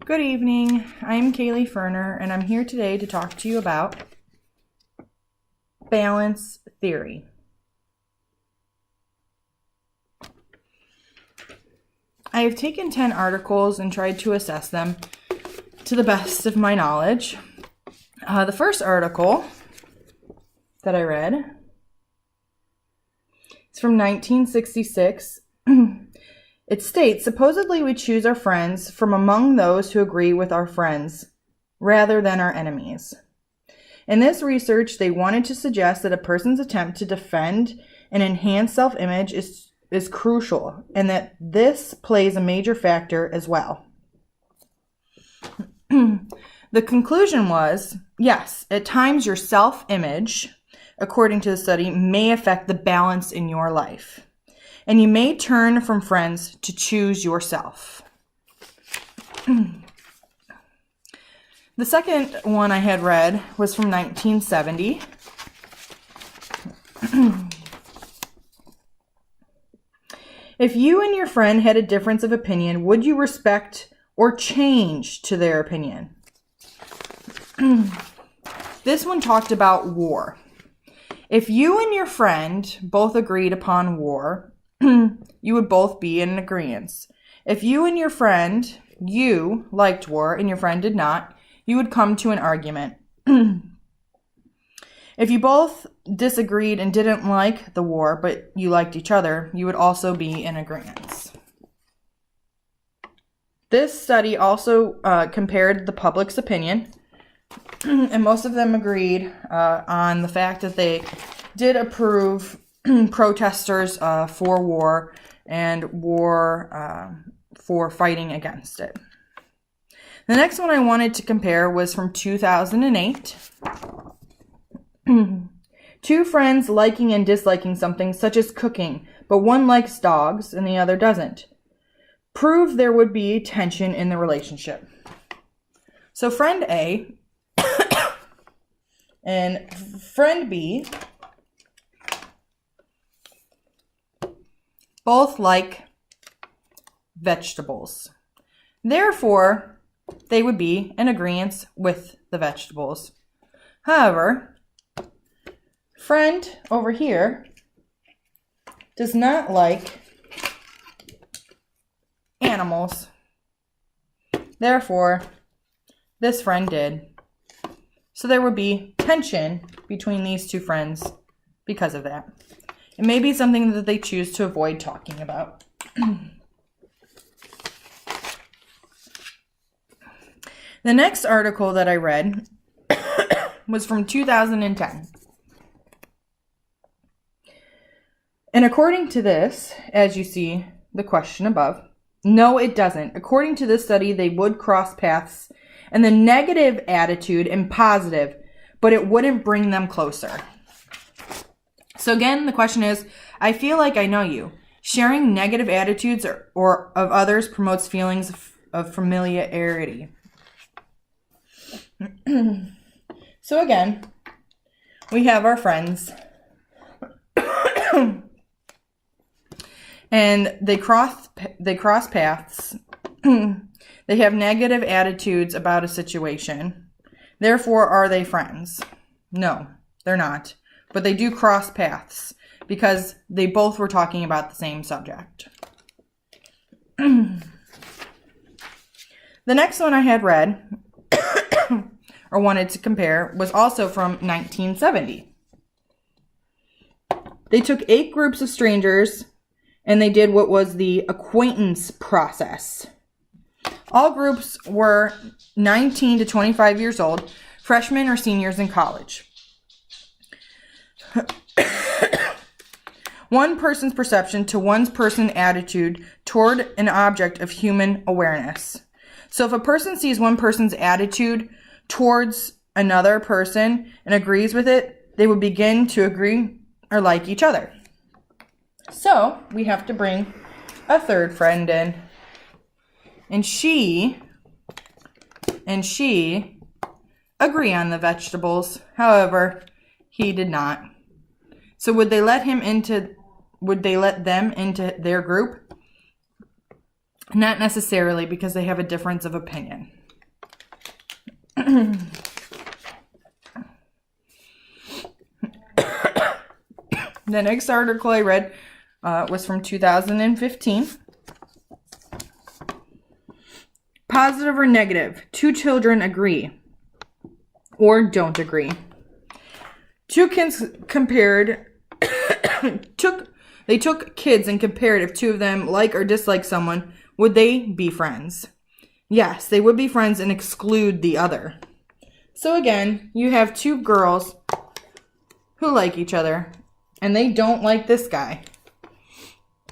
Good evening. I'm Kaylee Ferner, and I'm here today to talk to you about balance theory. I have taken 10 articles and tried to assess them to the best of my knowledge. The first article that I read is from 1966. It states, supposedly we choose our friends from among those who agree with our friends rather than our enemies. In this research, they wanted to suggest that a person's attempt to defend and enhance self-image is crucial, and that this plays a major factor as well. The conclusion was, yes, at times your self-image, according to the study, may affect the balance in your life. And you may turn from friends to choose yourself. The second one I had read was from 1970. If you and your friend had a difference of opinion, would you respect or change to their opinion? This one talked about war. If you and your friend both agreed upon war, you would both be in agreement. If you and your friend, you liked war and your friend did not, you would come to an argument. If you both disagreed and didn't like the war, but you liked each other, you would also be in agreement. This study also compared the public's opinion, and most of them agreed on the fact that they did approve protesters for war and war for fighting against it. The next one I wanted to compare was from 2008. Two friends liking and disliking something such as cooking, but one likes dogs and the other doesn't. Prove there would be tension in the relationship. So friend A and friend B both like vegetables. Therefore, they would be in agreement with the vegetables. However, friend over here does not like animals. Therefore, this friend did. So there would be tension between these two friends because of that. It may be something that they choose to avoid talking about. The next article that I read was from 2010. And according to this, as you see the question above, no, it doesn't. According to this study, they would cross paths in the negative attitude and positive, but it wouldn't bring them closer. So again, the question is, I feel like I know you. Sharing negative attitudes or of others promotes feelings of familiarity. So again, we have our friends. And they cross paths. They have negative attitudes about a situation. Therefore, are they friends? No, they're not. But they do cross paths because they both were talking about the same subject. The next one I had read or wanted to compare was also from 1970. They took 8 groups of strangers and they did what was the acquaintance process. All groups were 19 to 25 years old, freshmen or seniors in college. One person's perception to one person's attitude toward an object of human awareness. So if a person sees one person's attitude towards another person and agrees with it, they would begin to agree or like each other. So we have to bring a third friend in. And she agree on the vegetables. However, he did not. So would they let them into their group? Not necessarily, because they have a difference of opinion. The next article I read was from 2015. Positive or negative? Two children agree or don't agree. Two kids compared they took kids and compared if two of them like or dislike someone, would they be friends? Yes, they would be friends and exclude the other. So again, you have two girls who like each other and they don't like this guy.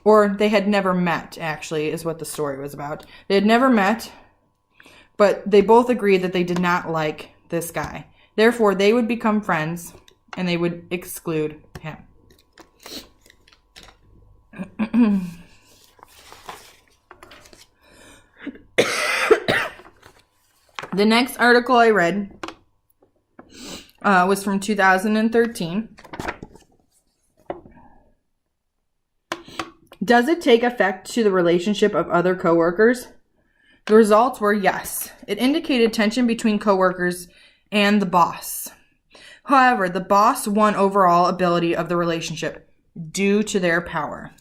Or they had never met, actually, is what the story was about. They had never met, but they both agreed that they did not like this guy. Therefore, they would become friends and they would exclude him. The next article I read was from 2013. Does it take effect to the relationship of other coworkers? The results were yes. It indicated tension between coworkers and the boss. However, the boss won overall ability of the relationship due to their power.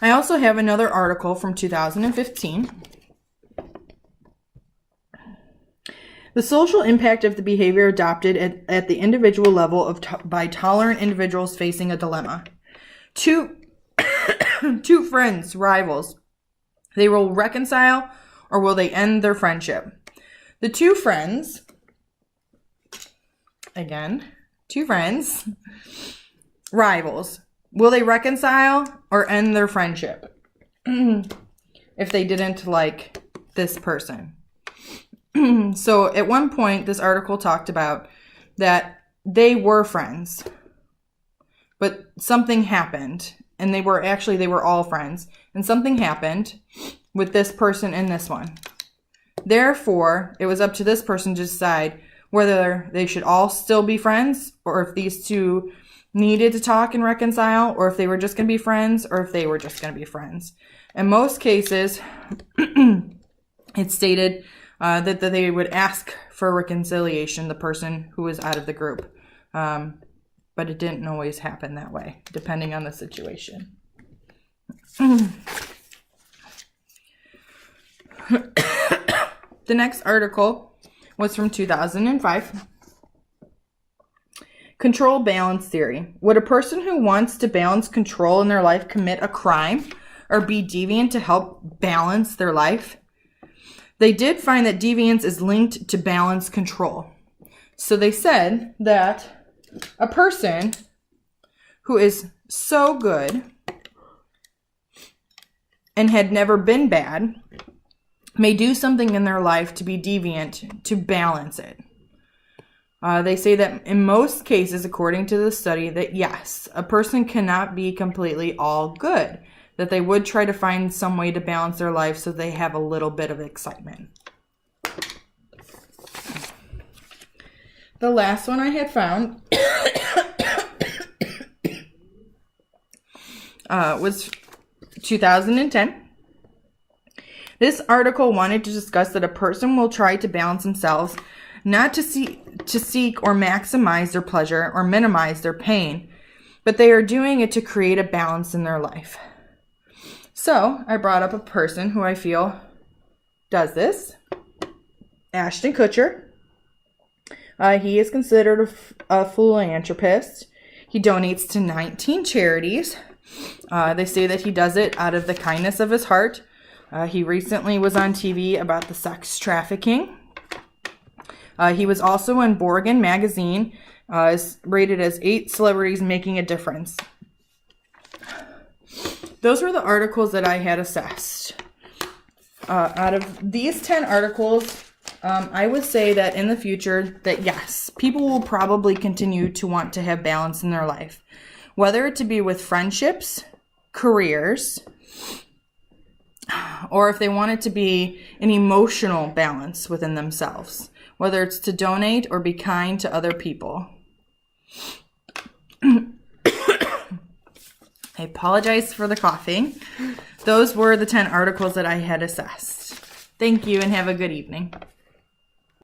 I also have another article from 2015. The social impact of the behavior adopted at the individual level by tolerant individuals facing a dilemma. Two friends, rivals. They will reconcile or will they end their friendship? The two friends, rivals. Will they reconcile or end their friendship if they didn't like this person? So at one point, this article talked about that they were friends, but something happened, and they were all friends, and something happened with this person and this one. Therefore, it was up to this person to decide whether they should all still be friends, or if these two needed to talk and reconcile, or if they were just going to be friends, or if they were just going to be friends. In most cases, it stated that they would ask for reconciliation, the person who was out of the group. But it didn't always happen that way, depending on the situation. The next article was from 2005. Control balance theory. Would a person who wants to balance control in their life commit a crime or be deviant to help balance their life? They did find that deviance is linked to balance control. So they said that a person who is so good and had never been bad may do something in their life to be deviant to balance it. They say that in most cases, according to the study, that yes, a person cannot be completely all good, that they would try to find some way to balance their life so they have a little bit of excitement. The last one I had found was 2010. This article wanted to discuss that a person will try to balance themselves not to seek or maximize their pleasure or minimize their pain, but they are doing it to create a balance in their life. So I brought up a person who I feel does this, Ashton Kutcher. He is considered a philanthropist. He donates to 19 charities. They say that he does it out of the kindness of his heart. He recently was on TV about the sex trafficking. He was also in Borgen magazine, is rated as 8 celebrities making a difference. Those were the articles that I had assessed. Out of these 10 articles, I would say that in the future that yes, people will probably continue to want to have balance in their life, whether it to be with friendships, careers, or if they want it to be an emotional balance within themselves, whether it's to donate or be kind to other people. I apologize for the coughing. Those were the 10 articles that I had assessed. Thank you and have a good evening.